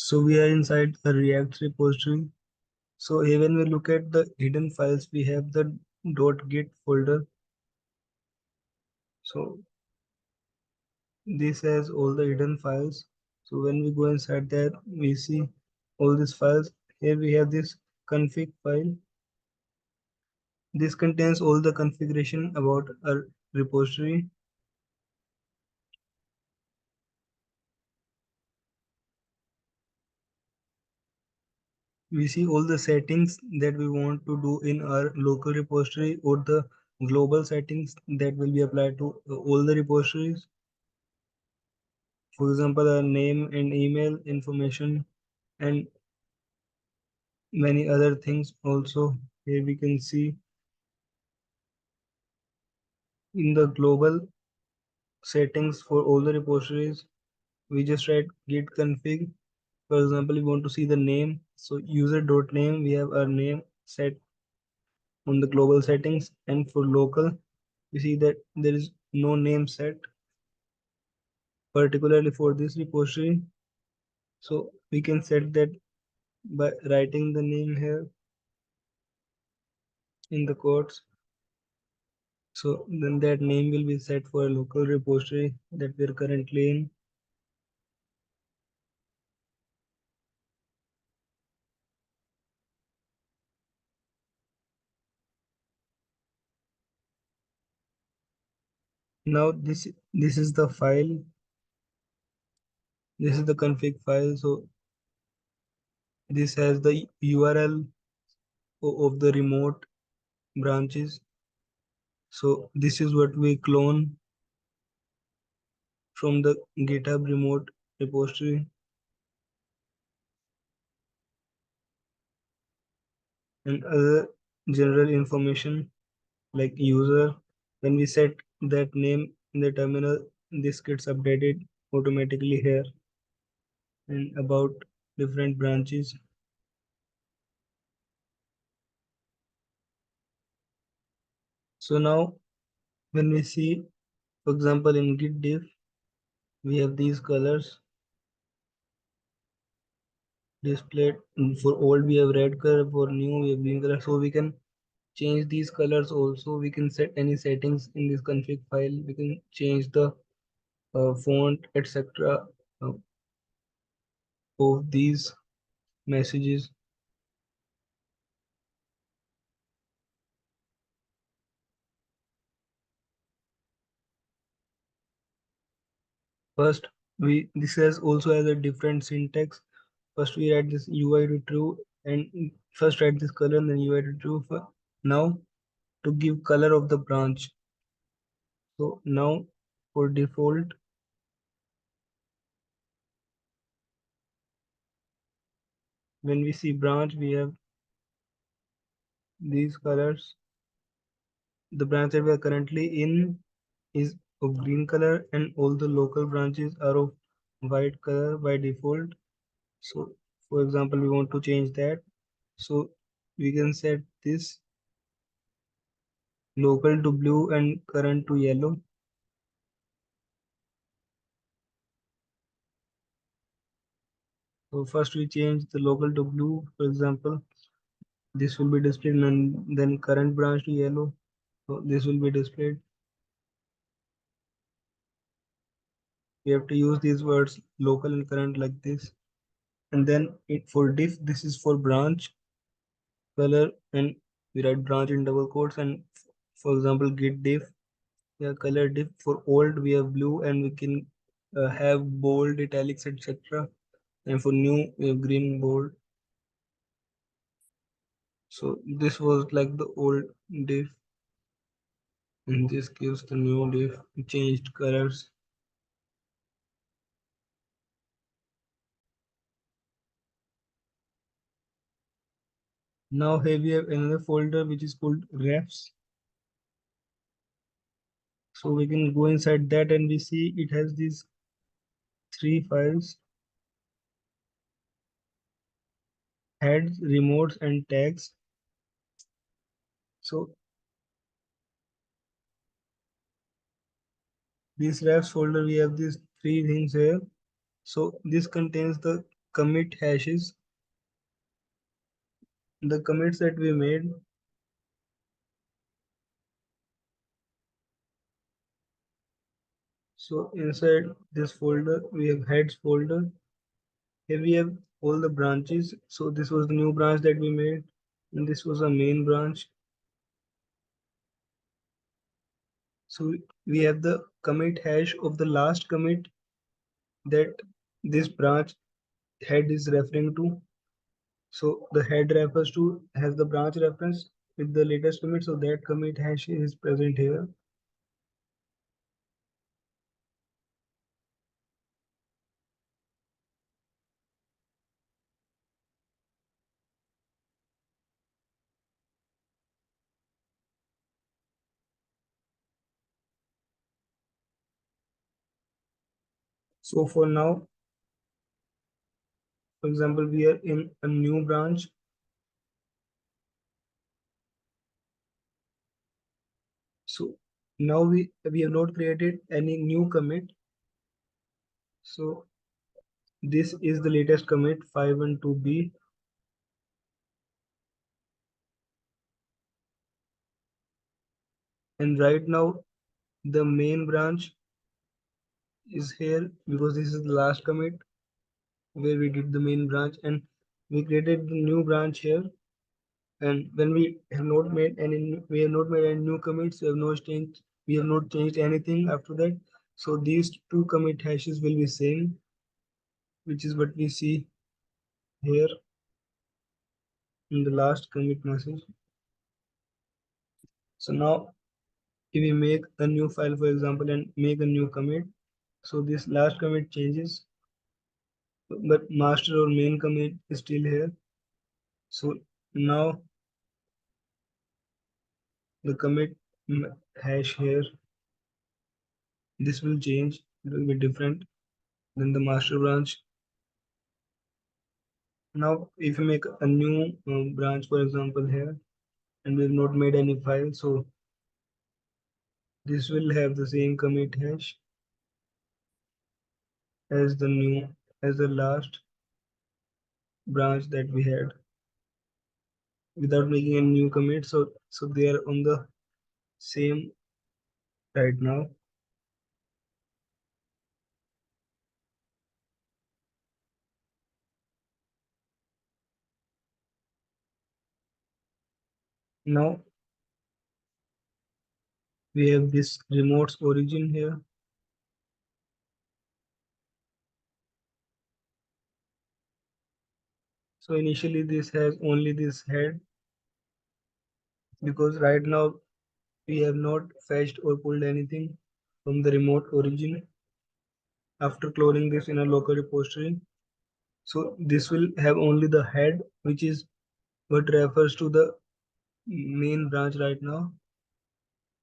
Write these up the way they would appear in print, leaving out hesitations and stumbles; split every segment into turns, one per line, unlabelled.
So we are inside a React repository. So here when we look at the hidden files, we have the .git folder. So this has all the hidden files. So when we go inside that, we see all these files. Here we have this config file. This contains all the configuration about our repository. We see all the settings that we want to do in our local repository or the global settings that will be applied to all the repositories. For example, our name and email information and many other things also. Here we can see in the global settings for all the repositories, we just write git config. For example, we want to see the name. So user.name, we have our name set on the global settings, and for local, we see that there is no name set particularly for this repository. So we can set that by writing the name here in the quotes. So then that name will be set for a local repository that we are currently in. Now this is the file. This is the config file. So this has the URL of the remote branches. So this is what we clone from the GitHub remote repository, and other general information like user. When we set that name in the terminal, this gets updated automatically here, and about different branches. So now when we see, for example, in git diff, we have these colors displayed. For old we have red color, for new we have green color. So we can change these colors also. We can set any settings in this config file. We can change the font, etc. uh, of these messages. First, we this has also has a different syntax. First, we write this UI to true, and first write this color and then UI to true. Now, to give color of the branch. So now, for default, when we see branch, we have these colors. The branch that we are currently in is of green color, and all the local branches are of white color by default. So, for example, we want to change that. So we can set this local to blue and current to yellow. So first we change the local to blue. For example, this will be displayed, and then current branch to yellow. So this will be displayed. We have to use these words local and current like this. And then it for diff, this is for branch color, and we write branch in double quotes. And for example, git diff, yeah, color diff for old we have blue, and we can have bold, italics, etc. And for new we have green, bold. So this was like the old diff, and this gives the new diff changed colors. Now here we have another folder which is called refs. So we can go inside that and we see it has these three files: heads, remotes, and tags. So this refs folder, we have these three things here. So this contains the commit hashes, the commits that we made. So inside this folder, we have heads folder. Here we have all the branches. So this was the new branch that we made, and this was a main branch. So we have the commit hash of the last commit that this branch head is referring to. So the head refers to has the branch reference with the latest commit. So that commit hash is present here. So for now, for example, we are in a new branch. So now we have not created any new commit. So this is the latest commit 512b, and right now the main branch is here because this is the last commit where we did the main branch, and we created the new branch here. And when we have not made any new commits, we have not changed anything after that. So these two commit hashes will be same, which is what we see here in the last commit message. So now if we make a new file, for example, and make a new commit, so this last commit changes, but master or main commit is still here. So now the commit hash here, this will change. It will be different than the master branch. Now, if you make a new branch, for example, here, and we have not made any file, so this will have the same commit hash as the new, as the last branch that we had without making a new commit. So they are on the same right now. Now we have this remote's origin here. So initially this has only this head because right now we have not fetched or pulled anything from the remote origin after cloning this in a local repository. So this will have only the head, which is what refers to the main branch right now.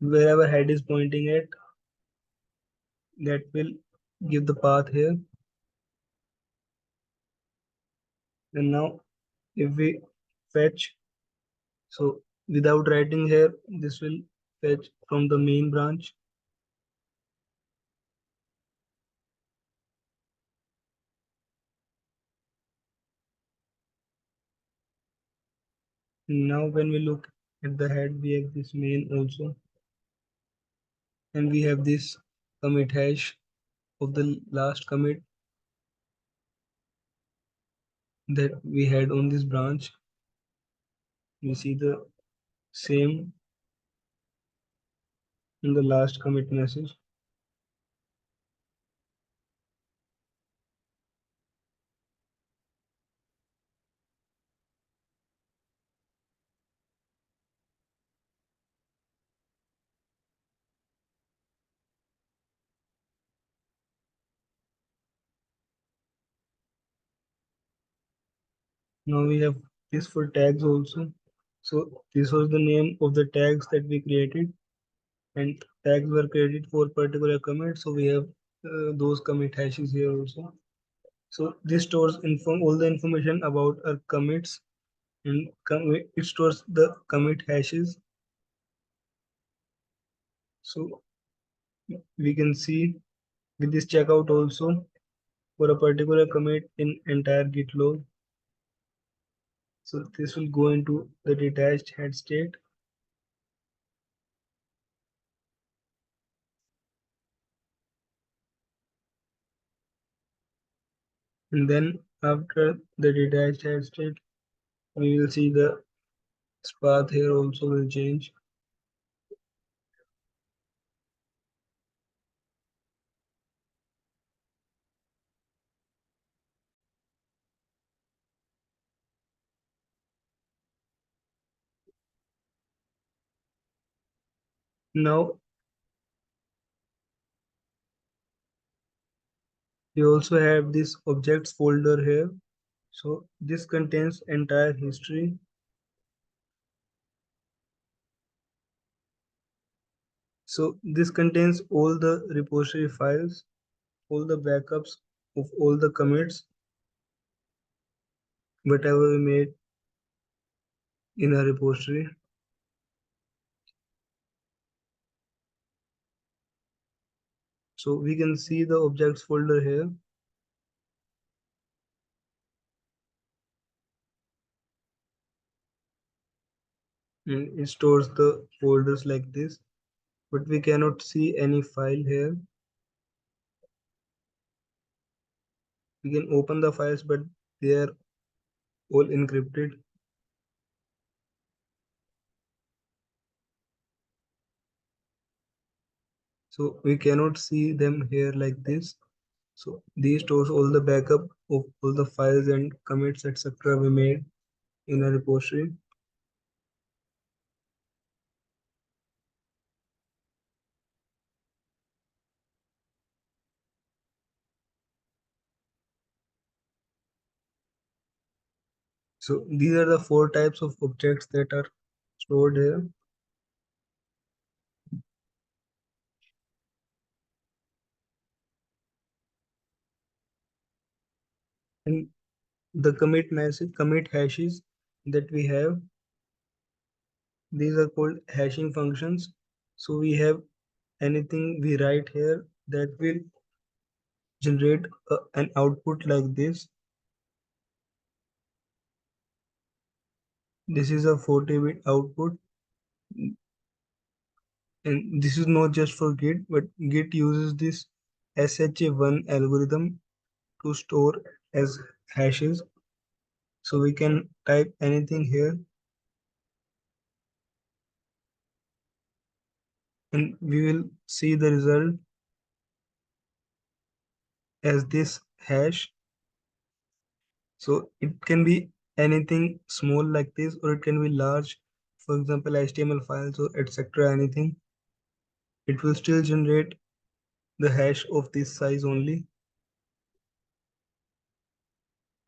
Wherever head is pointing at, that will give the path here. And now if we fetch, so without writing here, this will fetch from the main branch. Now when we look at the head, we have this main also, and we have this commit hash of the last commit that we had on this branch. We see the same in the last commit message. Now we have this for tags also. So this was the name of the tags that we created, and tags were created for particular commit. So we have those commit hashes here also. So this stores inform all the information about our commits, and it stores the commit hashes. So we can see with this checkout also, for a particular commit in entire Git log. So this will go into the detached head state. And then after the detached head state, we will see the path here also will change. Now we also have this objects folder here. So this contains entire history. So this contains all the repository files, all the backups of all the commits, whatever we made in a repository. So we can see the objects folder here. And it stores the folders like this, but we cannot see any file here. We can open the files, but they are all encrypted. So we cannot see them here like this. So these stores all the backup of all the files and commits, etc. we made in a repository. So these are the four types of objects that are stored here. And the commit message, commit hashes that we have, these are called hashing functions. So we have anything we write here that will generate an output like this. This is a 40-bit output, and this is not just for Git, but Git uses this SHA-1 algorithm to store as hashes. So we can type anything here and we will see the result as this hash. So it can be anything small like this, or it can be large, for example, HTML files or etc. Anything. It will still generate the hash of this size only.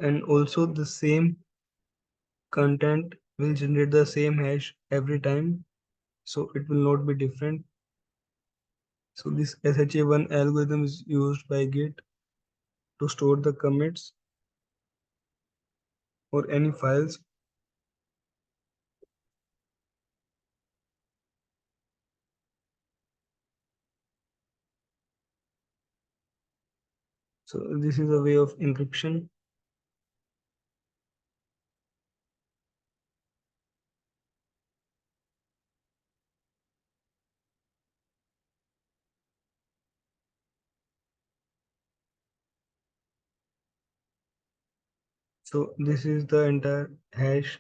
And also the same content will generate the same hash every time. So it will not be different. So this SHA-1 algorithm is used by Git to store the commits or any files. So this is a way of encryption. So this is the entire hash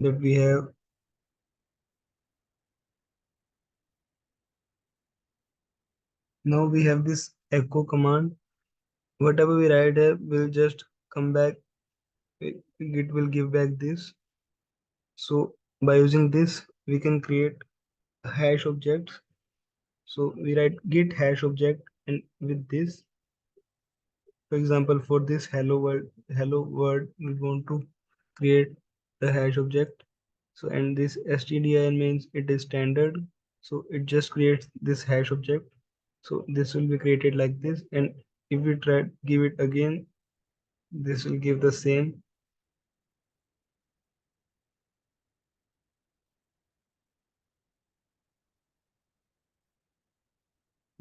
that we have. Now we have this echo command. Whatever we write here will just come back. Git will give back this. So by using this, we can create a hash object. So we write git hash object, and with this, for example, for this hello world, we want to create the hash object. So and this stdin means it is standard. So it just creates this hash object. So this will be created like this, and if we try give it again, this will give the same.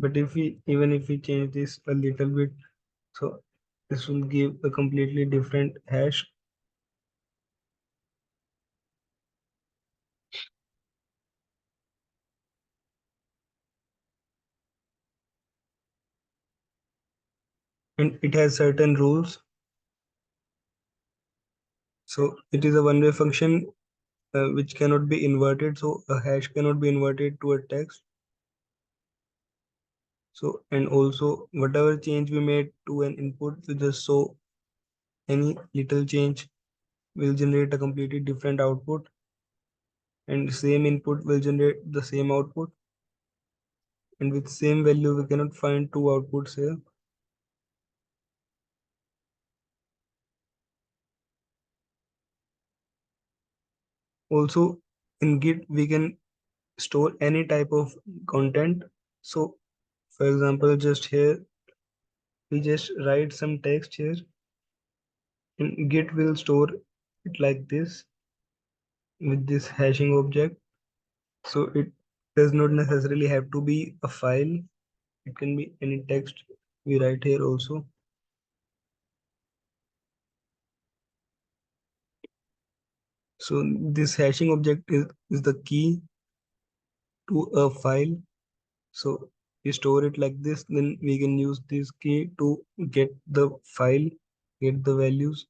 But if we even if we change this a little bit, so this will give a completely different hash. And it has certain rules. So it is a one-way function which cannot be inverted. So a hash cannot be inverted to a text. So and also whatever change we made to an input, we just so any little change will generate a completely different output, and same input will generate the same output. And with same value, we cannot find two outputs here. Also, in Git, we can store any type of content. So, for example, just here, we just write some text here, and Git will store it like this with this hashing object. So it does not necessarily have to be a file. It can be any text we write here also. So this hashing object is the key to a file. So we store it like this, then we can use this key to get the file, get the values.